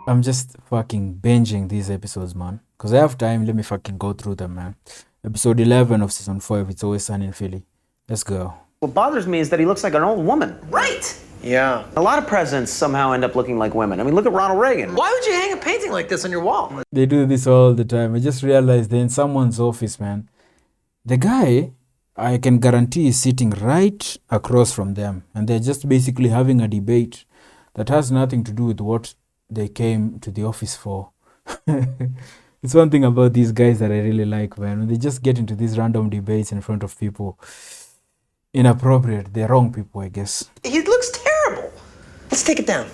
I'm just fucking binging these episodes, man. Because I have time, let me fucking go through them, man. Episode 11 of season 5, It's Always Sunny in Philly. Let's go. What bothers me is that he looks like an old woman. Right! Yeah. A lot of presidents somehow end up looking like women. I mean, look at Ronald Reagan. Why would you hang a painting like this on your wall? They do this all the time. I just realized they're in someone's office, man. The guy, I can guarantee, is sitting right across from them. And they're just basically having a debate that has nothing to do with what they came to the office for. It's one thing about these guys that I really like, man. When they just get into these random debates in front of people. Inappropriate. They're wrong people, I guess. He looks terrible. Let's take it down.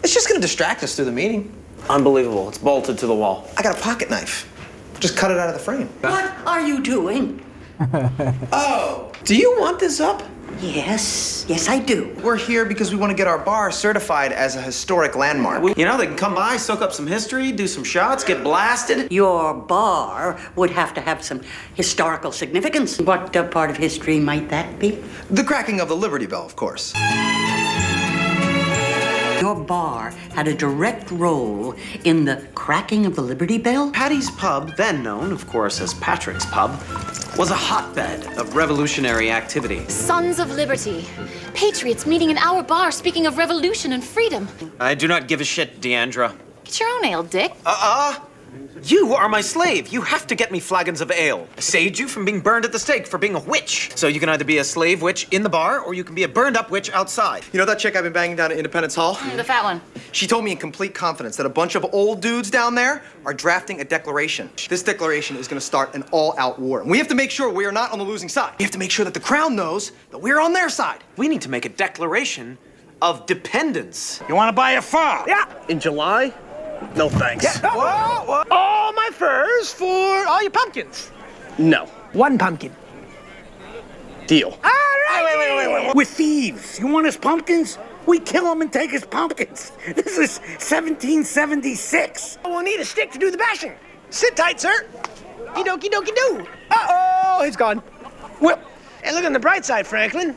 It's just gonna distract us through the meeting. Unbelievable. It's bolted to the wall. I got a pocket knife. Just cut it out of the frame. What are you doing? Oh, do you want this up? Yes, I do. We're here because we want to get our bar certified as a historic landmark. You know, they can come by, soak up some history, do some shots, get blasted. Your bar would have to have some historical significance. What part of history might that be? The cracking of the Liberty Bell, of course. Your bar had a direct role in the cracking of the Liberty Bell? Patty's Pub, then known, of course, as Patrick's Pub, was a hotbed of revolutionary activity. Sons of Liberty. Patriots meeting in our bar speaking of revolution and freedom. I do not give a shit, Deandra. Get your own ale, Dick. You are my slave. You have to get me flagons of ale. I saved you from being burned at the stake for being a witch. So you can either be a slave witch in the bar, or you can be a burned up witch outside. You know that chick I've been banging down at Independence Hall? The fat one. She told me in complete confidence that a bunch of old dudes down there are drafting a declaration. This declaration is going to start an all-out war. And we have to make sure we are not on the losing side. We have to make sure that the crown knows that we're on their side. We need to make a declaration of dependence. You want to buy a fur? Yeah. In July? No thanks. Yeah. Whoa. All my furs for all your pumpkins. No. One pumpkin. Deal. All right. Wait. We're thieves. You want his pumpkins? We kill him and take his pumpkins. This is 1776. We'll need a stick to do the bashing. Sit tight, sir. Dokie do. Uh-oh, he's gone. Well, and look on the bright side, Franklin.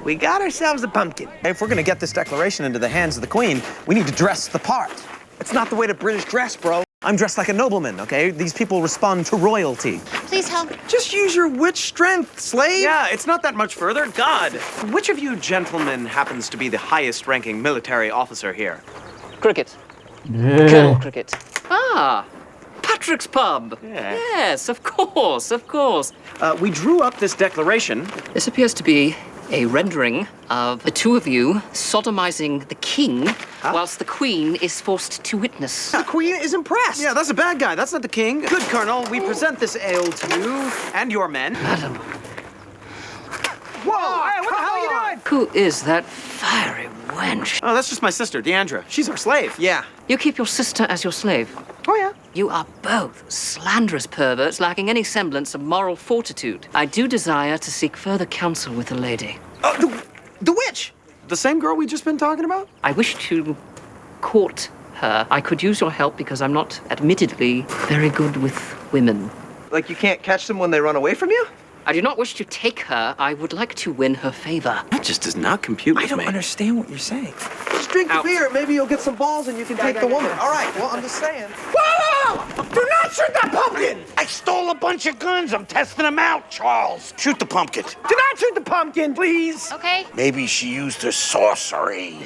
We got ourselves a pumpkin. If we're gonna get this declaration into the hands of the Queen, we need to dress the part. It's not the way to British dress, bro. I'm dressed like a nobleman, okay? These people respond to royalty. Please help. Just use your witch strength, slave. Yeah, it's not that much further. God, which of you gentlemen happens to be the highest-ranking military officer here? Cricket. Yeah. Colonel Cricket. Ah, Patrick's Pub. Yeah. Yes, of course, of course. We drew up this declaration. This appears to be a rendering of the two of you sodomizing the king whilst the queen is forced to witness. The queen is impressed. Yeah, that's a bad guy. That's not the king. Good, Colonel. We present this ale to you and your men. Madam, Whoa, hey, what the hell are you doing? who is that fiery wench? Oh, that's just my sister, Deandra. She's our slave. Yeah. You keep your sister as your slave. Oh, yeah. You are both slanderous perverts lacking any semblance of moral fortitude. I do desire to seek further counsel with the lady. The witch. The same girl we just been talking about? I wish to court her. I could use your help because I'm not, admittedly, very good with women. Like you can't catch them when they run away from you? I do not wish to take her. I would like to win her favor. That just does not compute with me. understand what you're saying. Just drink the Out. beer. Maybe you'll get some balls and you can take the woman. All right, well, I'm just saying. Whoa! Do not shoot that pumpkin! I stole a bunch of guns. I'm testing them out, Charles. Shoot the pumpkin. Do not shoot the pumpkin, please. Okay. Maybe she used her sorcery.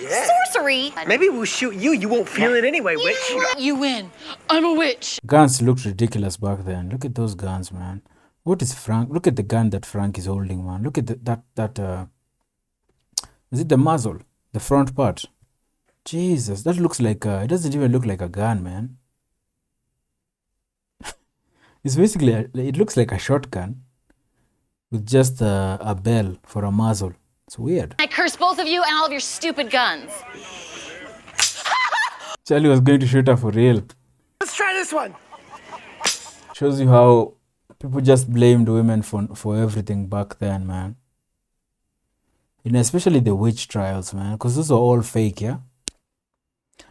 Sorcery. Maybe we'll shoot you. You won't feel it anyway, witch. You win. I'm a witch. Guns looked ridiculous back then. Look at those guns, man. What is Frank? Look at the gun that Frank is holding, man. Look at is it the muzzle? The front part? Jesus, that looks like it doesn't even look like a gun, man. It's basically, it looks like a shotgun with just a bell for a muzzle. It's weird. I curse both of you and all of your stupid guns. Charlie was going to shoot her for real. Let's try this one. Shows you how people just blamed women for everything back then, man. You know, especially the witch trials, man, because those are all fake, yeah.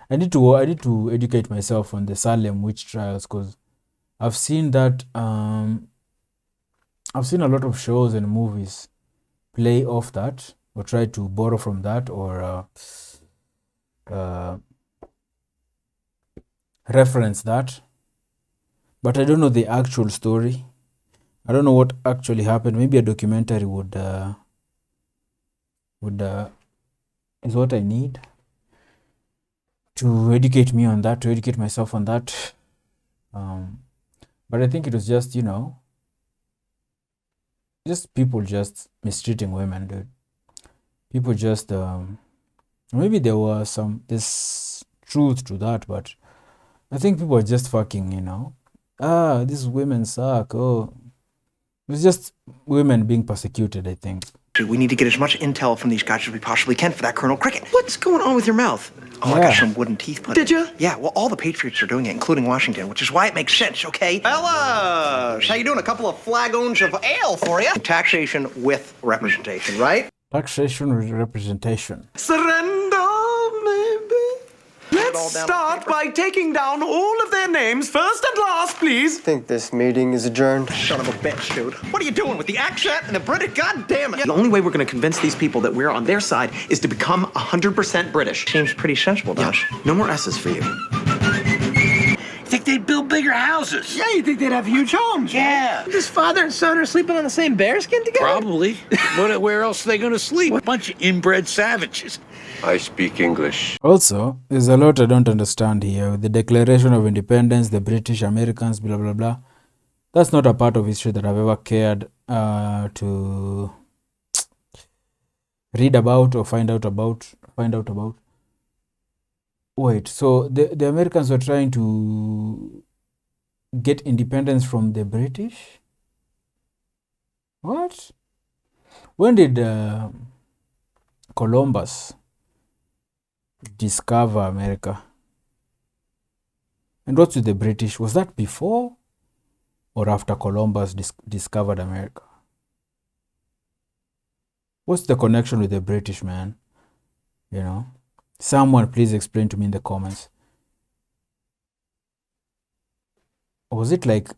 I need to educate myself on the Salem witch trials because I've seen that. I've seen a lot of shows and movies play off that or try to borrow from that or reference that, but I don't know the actual story. I don't know what actually happened. Maybe a documentary would is what I need to educate me on that, to educate myself on that. But I think it was just, just people just mistreating women, dude. People just maybe there was this truth to that, but I think people are just fucking, these women suck. Oh, it's just women being persecuted, I think. We need to get as much intel from these guys as we possibly can for that Colonel Cricket. What's going on with your mouth? Oh, I got some wooden teeth put in. Did you? Yeah, well, all the Patriots are doing it, including Washington, which is why it makes sense, okay? Fellas, how you doing? A couple of flagons of ale for you. Taxation with representation, right? Taxation with representation. Surrender, maybe. Let's start by taking down all of their names, first and last, please. Think this meeting is adjourned. Son of a bitch, dude. What are you doing with the accent and the British? God damn it. The only way we're going to convince these people that we're on their side is to become 100% British. Seems pretty sensible, Josh. No more S's for you. Think they'd build bigger houses? Yeah, you think they'd have huge homes? Yeah. This father and son are sleeping on the same bearskin together? Probably. Where else are they going to sleep? A bunch of inbred savages. I speak English. Also, there's a lot I don't understand here. With the Declaration of Independence, the British, Americans, blah, blah, blah. That's not a part of history that I've ever cared to read about or find out about. Wait, so the Americans were trying to get independence from the British? What? When did Columbus discover America? And what's with the British? Was that before or after Columbus discovered America? What's the connection with the British, man? Someone please explain to me in the comments. Was it like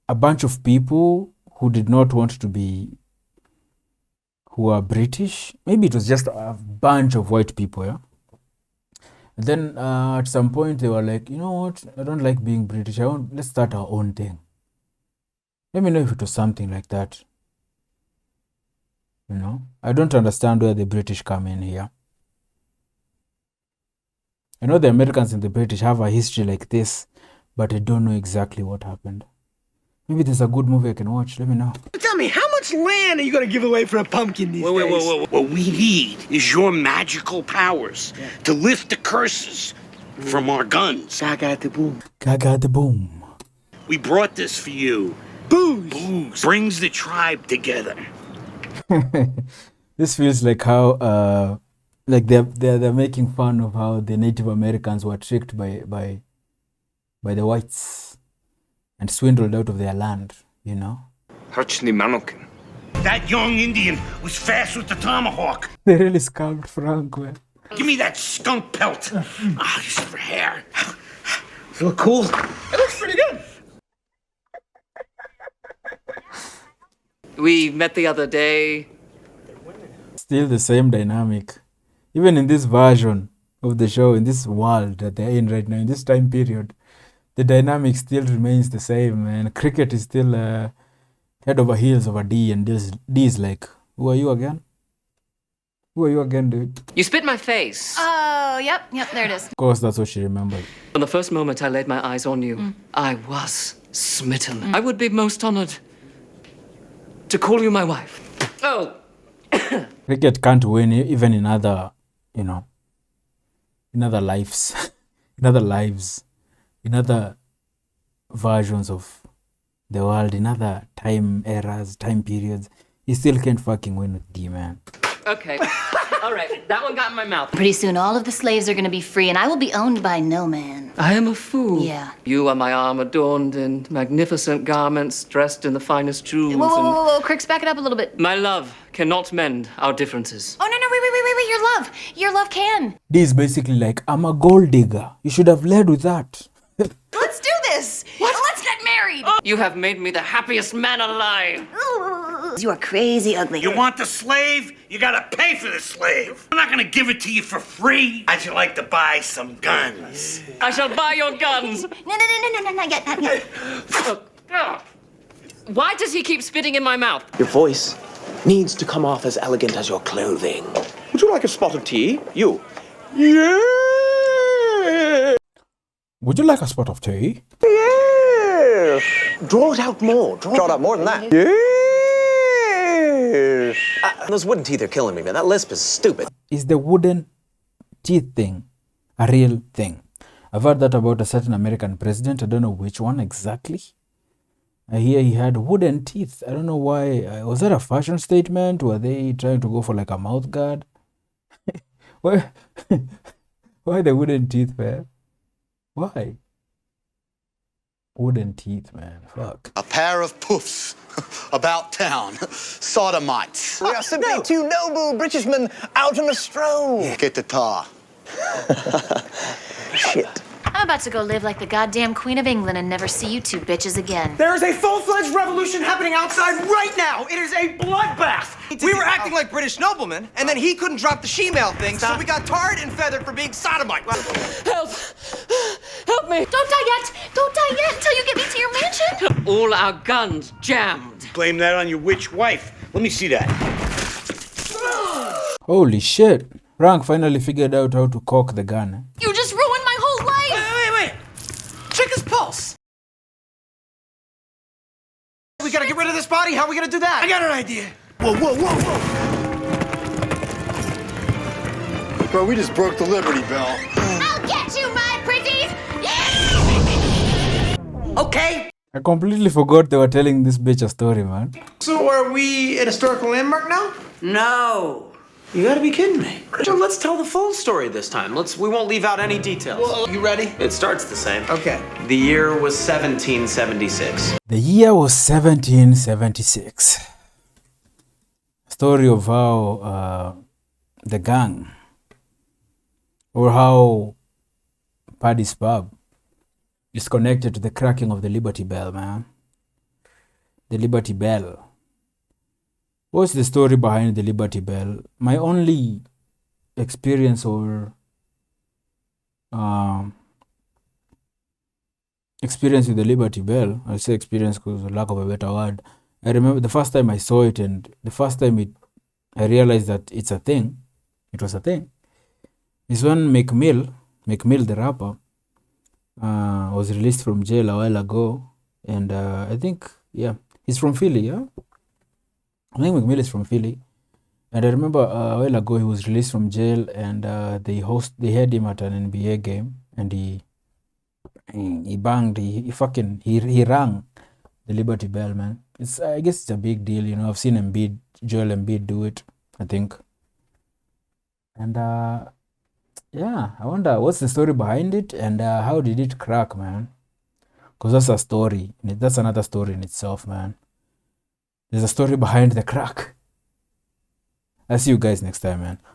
a bunch of people who did not want to be, who are British? Maybe it was just a bunch of white people, yeah? And then at some point they were like, you know what? I don't like being British. Let's start our own thing. Let me know if it was something like that. I don't understand where the British come in here. I know the Americans and the British have a history like this, but I don't know exactly what happened. Maybe there's a good movie I can watch. Let me know. Tell me, how much land are you going to give away for a pumpkin these days? Wait. What we need is your magical powers to lift the curses from our guns. Gaga the boom. Gaga the boom. We brought this for you. Booze brings the tribe together. This feels like how like they're making fun of how the Native Americans were tricked by the whites and swindled out of their land, That young Indian was fast with the tomahawk. They really scalped Frank, man. Give me that skunk pelt. This is for hair. Does it look cool? It looks pretty good. We met the other day. Still the same dynamic. Even in this version of the show, in this world that they're in right now, in this time period, the dynamic still remains the same, man. Cricket is still head over heels over D, and D is like, who are you again? Who are you again, dude? You spit in my face. Oh, yep, there it is. Of course, that's what she remembered. From the first moment I laid my eyes on you, I was smitten. I would be most honored to call you my wife. Oh. Cricket can't win even in other, in other lives, in other versions of the world, in other time eras, time periods. He still can't fucking win with D, man. Okay. All right. That one got in my mouth. Pretty soon, all of the slaves are going to be free, and I will be owned by no man. I am a fool. Yeah. You are my arm adorned in magnificent garments, dressed in the finest jewels. Whoa, Crix, back it up a little bit. My love cannot mend our differences. Oh, no, wait, your love can. D is basically like, I'm a gold digger. You should have led with that. Let's do this. Let's get married. You have made me the happiest man alive. You are crazy ugly. You want the slave? You gotta pay for the slave. I'm not gonna give it to you for free. How'd you like to buy some guns? I shall buy your guns. No, not yet, not yet. Why does he keep spitting in my mouth? Your voice needs to come off as elegant as your clothing. Would you like a spot of tea? You. Yeah. Would you like a spot of tea? Yes. Draw it out more. Draw it out more than that. Yes. Those wooden teeth are killing me, man. That lisp is stupid. Is the wooden teeth thing a real thing? I've heard that about a certain American president. I don't know which one exactly. I hear he had wooden teeth. I don't know why. Was that a fashion statement? Were they trying to go for like a mouth guard? Why? Why the wooden teeth, man? Why? Wooden teeth, man. Fuck. A pair of poofs about town. Sodomites. We are simply two noble Britishmen out on a stroll. Get the tar. Shit. I'm about to go live like the goddamn Queen of England and never see you two bitches again. There is a full-fledged revolution happening outside right now. It is a bloodbath. We were acting like British noblemen, and then he couldn't drop the she-male thing, so we got tarred and feathered for being sodomite. Help! Help me! Don't die yet! Don't die yet until you get me to your mansion! All our guns jammed. Blame that on your witch wife. Let me see that. Holy shit. Rank finally figured out how to cock the gun. Eh? You just ruined my whole life! Wait. Check his pulse. We gotta get rid of this body. How are we gonna do that? I got an idea. Whoa. Bro, we just broke the Liberty Bell. I'll get you, my pretties! Okay. I completely forgot they were telling this bitch a story, man. So are we at a historical landmark now? No. You gotta be kidding me. Well, let's tell the full story this time. We won't leave out any details. Well, you ready? It starts the same. Okay. The year was 1776. The year was 1776. Story of how the gang, or how Paddy's Pub is connected to the cracking of the Liberty Bell, man. The Liberty Bell. What's the story behind the Liberty Bell? My only experience or experience with the Liberty Bell, I say experience because of lack of a better word. I remember the first time I saw it, and the first time I realized that it's a thing. It was a thing. Is when McMill the rapper, was released from jail a while ago, and I think he's from Philly, yeah. I think McMill is from Philly, and I remember a while ago he was released from jail, and they had him at an NBA game, and he banged, he rang the Liberty Bell, man. I guess it's a big deal, you know. I've seen Joel Embiid do it, I think, and I wonder what's the story behind it, and how did it crack, man? Because that's a story, that's another story in itself, man. There's a story behind the crack. I'll see you guys next time, man.